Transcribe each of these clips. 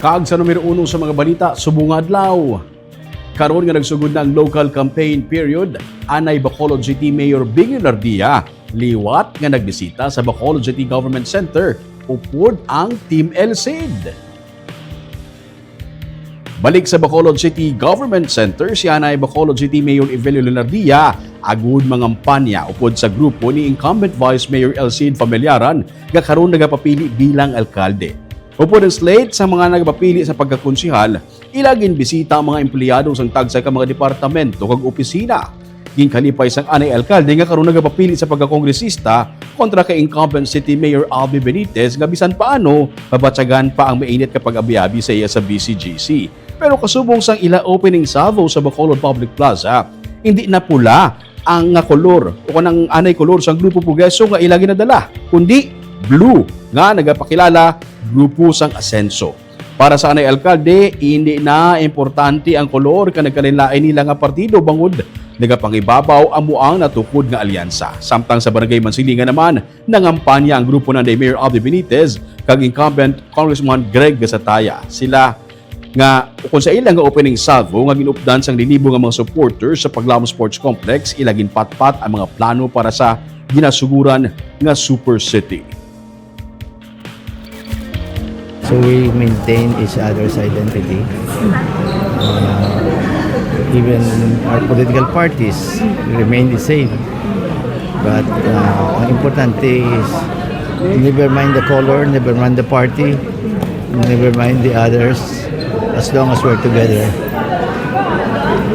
Kag sa numero 1 sa mga balita, subong adlaw. Karon nga nagsugod na ang local campaign period, anay Bacolod City Mayor Bing Lardia liwat nga nagbisita sa Bacolod City Government Center upod ang Team El Cid. Balik sa Bacolod City Government Center, si anay Bacolod City Mayor Evelio Lardia agud mangampanya upod sa grupo ni incumbent Vice Mayor El Cid Familiaran nga karon nagapapili bilang alkalde. Upod ang slate sa mga nagpapili sa pagkakonsihal, ilagin bisita ang mga empleyado sang tagsa ka mga departamento kag opisina. Ginkalipay sang anay alkalde nga karon nagapapili sa pagkakongresista kontra kay incumbent City Mayor Albi Benitez nga bisan paano mabatsagan pa ang mainit kapag abiabi sa iya sa BCGC. Pero kasubong sang ila opening salvo sa Bacolod Public Plaza, hindi na pula ang kolor o kanang anay kolor sang grupo Progreso nga ila ginadala, kundi blue nga nagapakilala grupo sang Asenso. Para sa anay alkalde, hindi na importante ang kolor ka nagkalilain nila nga partido bangod nagapangibabaw ang muang natukod nga alyansa. Samtang sa Barangay Mansilingan naman, nangampanya ang grupo ng Mayor Albi Benitez kag incumbent Congressman Greg Gasataya. Sila nga kung sa ilang nga opening salvo nga ginupdan sang linibo nga mga supporters sa Paglamom Sports Complex, ilagin patpat ang mga plano para sa ginasuguran nga Super City. So we maintain each other's identity. Even our political parties remain the same. But ang importante is never mind the color, never mind the party, never mind the others, as long as we're together.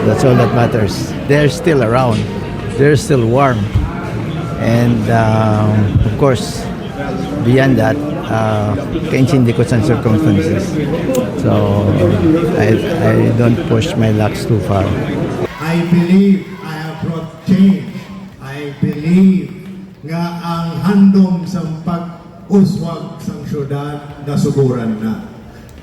That's all that matters. They're still around. They're still warm. And of course, beyond that, kaintindi ko sa circumstances. So, I don't push my lucks too far. I believe I have brought change. I believe nga ang handom sa pag-uswag sa syudad nasuguran na.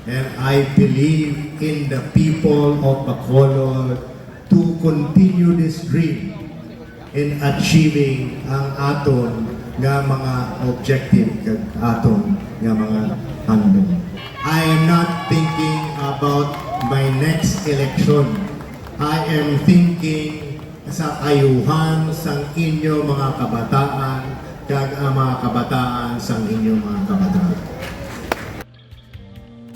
And I believe in the people of Bacolod to continue this dream in achieving ang aton nga mga objective kag aton nga mga handom. I am not thinking about my next election. I am thinking sa ayuhan sang inyo mga kabataan kag ang mga kabataan sang inyo mga kabataan.